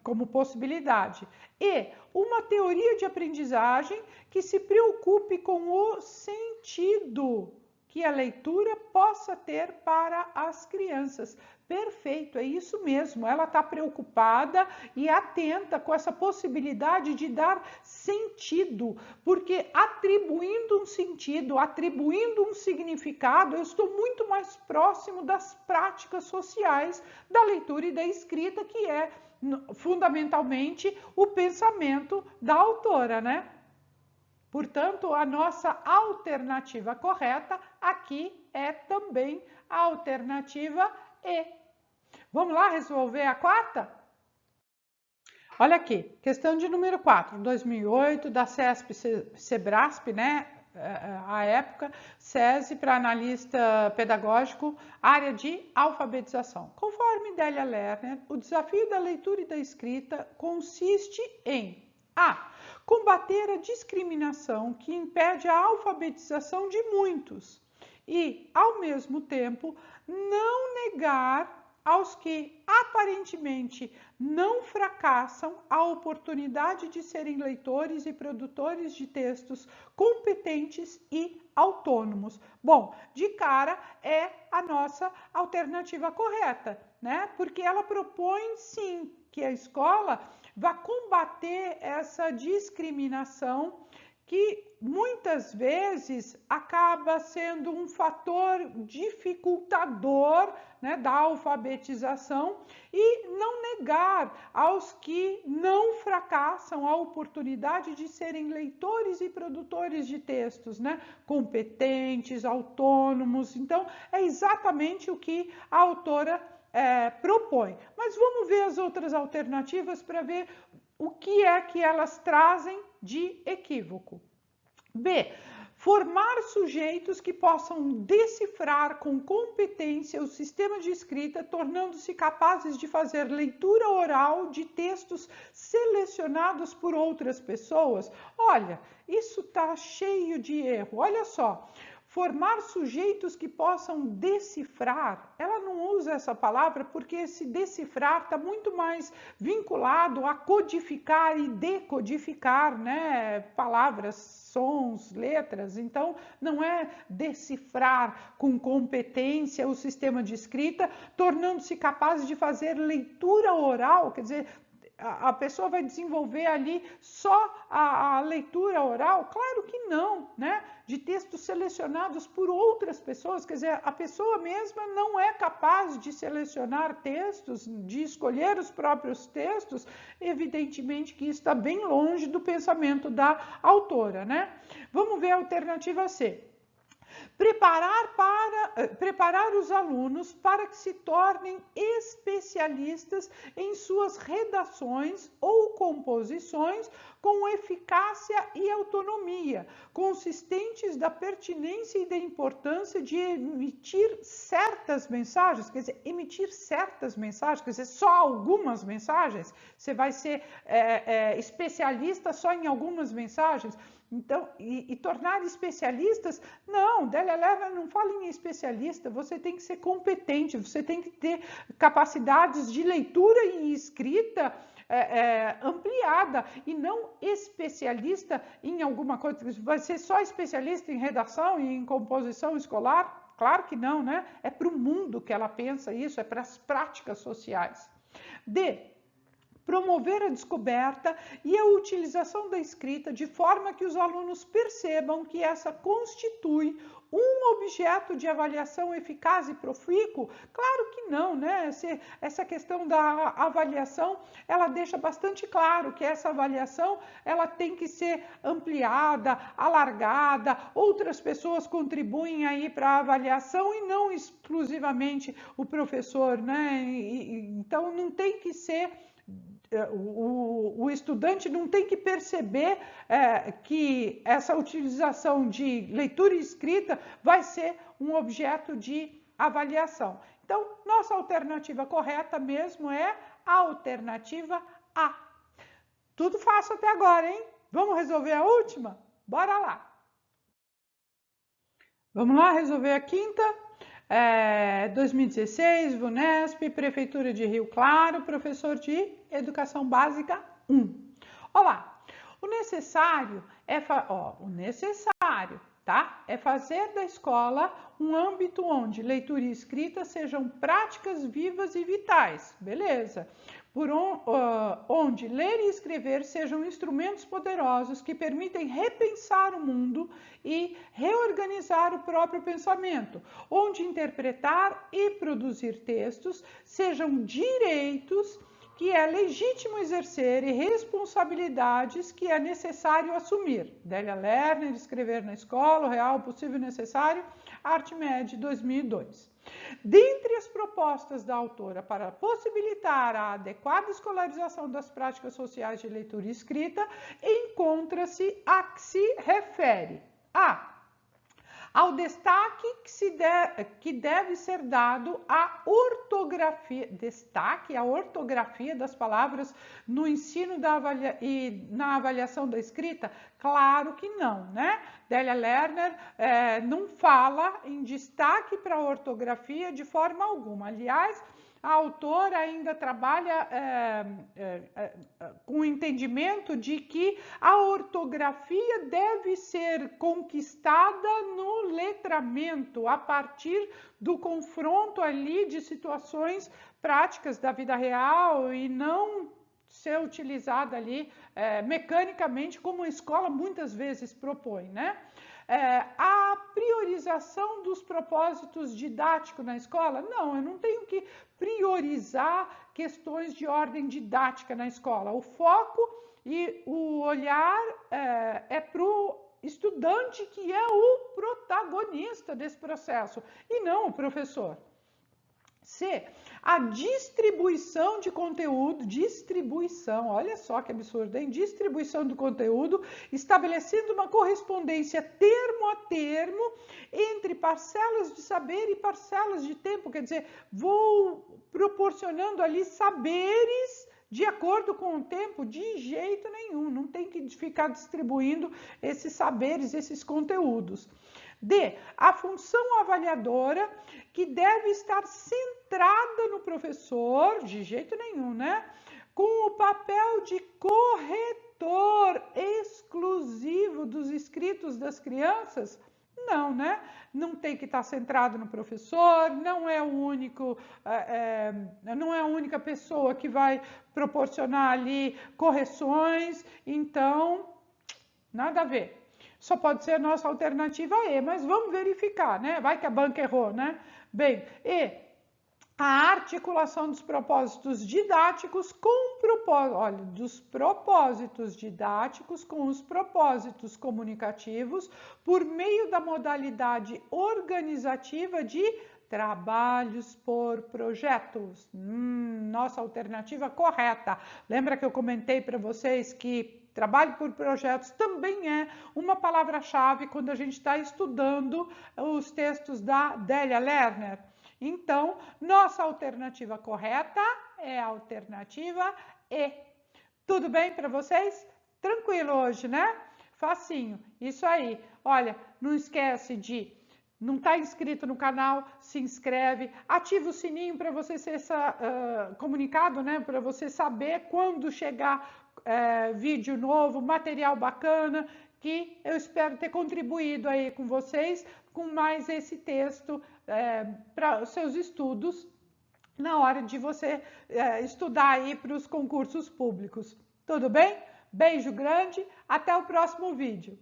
Como possibilidade. E uma teoria de aprendizagem que se preocupe com o sentido que a leitura possa ter para as crianças. Perfeito, é isso mesmo. Ela está preocupada e atenta com essa possibilidade de dar sentido, porque atribuindo um sentido, atribuindo um significado, eu estou muito mais próximo das práticas sociais da leitura e da escrita, que é fundamentalmente o pensamento da autora, né? Portanto, a nossa alternativa correta aqui é também a alternativa E. Vamos lá resolver a quarta? Olha aqui, questão de número 4, 2008, da CESP-Sebrasp, né? A época, SESI para analista pedagógico, área de alfabetização. Conforme Adélia Lerner, o desafio da leitura e da escrita consiste em A, combater a discriminação que impede a alfabetização de muitos e, ao mesmo tempo, não negar aos que aparentemente não fracassam a oportunidade de serem leitores e produtores de textos competentes e autônomos. Bom, de cara é a nossa alternativa correta, né? Porque ela propõe sim que a escola vá combater essa discriminação que muitas vezes acaba sendo um fator dificultador, né, da alfabetização, e não negar aos que não fracassam a oportunidade de serem leitores e produtores de textos, né, competentes, autônomos. Então, é exatamente o que a autora propõe. Mas vamos ver as outras alternativas para ver o que é que elas trazem de equívoco. B, formar sujeitos que possam decifrar com competência o sistema de escrita, tornando-se capazes de fazer leitura oral de textos selecionados por outras pessoas. Olha, isso está cheio de erro. Olha só. formar sujeitos que possam decifrar. Ela não usa essa palavra porque esse decifrar está muito mais vinculado a codificar e decodificar, né? Palavras, sons, letras. Então, não é decifrar com competência o sistema de escrita, tornando-se capaz de fazer leitura oral, quer dizer, a pessoa vai desenvolver ali só a leitura oral? Claro que não, né? De textos selecionados por outras pessoas, quer dizer, a pessoa mesma não é capaz de selecionar textos, de escolher os próprios textos, evidentemente que isso está bem longe do pensamento da autora, né? Vamos ver a alternativa C. Preparar os alunos para que se tornem especialistas em suas redações ou composições com eficácia e autonomia, consistentes da pertinência e da importância de emitir certas mensagens, quer dizer, emitir certas mensagens, quer dizer, só algumas mensagens, você vai ser especialista só em algumas mensagens. Então, e tornar especialistas, não, Délia Lerner não fala em especialista, você tem que ser competente, você tem que ter capacidades de leitura e escrita ampliada e não especialista em alguma coisa, vai ser só especialista em redação e em composição escolar? Claro que não, né? É para o mundo que ela pensa isso, é para as práticas sociais. D. Promover a descoberta e a utilização da escrita de forma que os alunos percebam que essa constitui um objeto de avaliação eficaz e profícuo? Claro que não, né? Essa questão da avaliação, ela deixa bastante claro que essa avaliação, ela tem que ser ampliada, alargada, outras pessoas contribuem aí para a avaliação e não exclusivamente o professor, né? Então, não tem que ser... O estudante não tem que perceber que essa utilização de leitura e escrita vai ser um objeto de avaliação. Então, nossa alternativa correta mesmo é a alternativa A. Tudo fácil até agora, hein? Vamos resolver a última? Bora lá! Vamos lá resolver a quinta? 2016, VUNESP, Prefeitura de Rio Claro, professor de Educação Básica 1. Olá, o necessário é fazer da escola um âmbito onde leitura e escrita sejam práticas vivas e vitais, beleza? Onde ler e escrever sejam instrumentos poderosos que permitem repensar o mundo e reorganizar o próprio pensamento, onde interpretar e produzir textos sejam direitos que é legítimo exercer e responsabilidades que é necessário assumir. Délia Lerner, Escrever na Escola, o Real, Possível e Necessário, ArtMed 2002. Dentre as propostas da autora para possibilitar a adequada escolarização das práticas sociais de leitura e escrita, encontra-se a que se refere ao destaque que deve ser dado à ortografia, a ortografia das palavras no ensino e na avaliação da escrita? Claro que não, né? Délia Lerner não fala em destaque para a ortografia de forma alguma. Aliás, a autora ainda trabalha com o entendimento de que a ortografia deve ser conquistada no letramento, a partir do confronto ali de situações práticas da vida real e não ser utilizada ali mecanicamente, como a escola muitas vezes propõe, né? A priorização dos propósitos didáticos na escola? Não, eu não tenho que priorizar questões de ordem didática na escola. O foco e o olhar é para o estudante, que é o protagonista desse processo, e não o professor. C. A distribuição de conteúdo, olha só que absurdo, hein? Distribuição do conteúdo, estabelecendo uma correspondência termo a termo entre parcelas de saber e parcelas de tempo, quer dizer, vou proporcionando ali saberes de acordo com o tempo? De jeito nenhum, não tem que ficar distribuindo esses saberes, esses conteúdos. D, a função avaliadora, que deve estar centrada no professor, de jeito nenhum, né? Com o papel de corretor exclusivo dos escritos das crianças? Não, né? Não tem que estar centrado no professor, não é o único, não é a única pessoa que vai proporcionar ali correções, então nada a ver. Só pode ser a nossa alternativa E, mas vamos verificar, né? Vai que a banca errou, né? Bem, E, a articulação dos propósitos didáticos com dos propósitos didáticos com os propósitos comunicativos por meio da modalidade organizativa de trabalhos por projetos. Nossa alternativa correta. Lembra que eu comentei para vocês que trabalho por projetos também é uma palavra-chave quando a gente está estudando os textos da Délia Lerner? Então, nossa alternativa correta é a alternativa E. Tudo bem para vocês? Tranquilo hoje, né? Facinho. Isso aí. Olha, não esquece de não está inscrito no canal, se inscreve, ativa o sininho para você ser comunicado, né? Para você saber quando chegar vídeo novo, material bacana, que eu espero ter contribuído aí com vocês com mais esse texto para os seus estudos na hora de você estudar aí para os concursos públicos. Tudo bem? Beijo grande, até o próximo vídeo.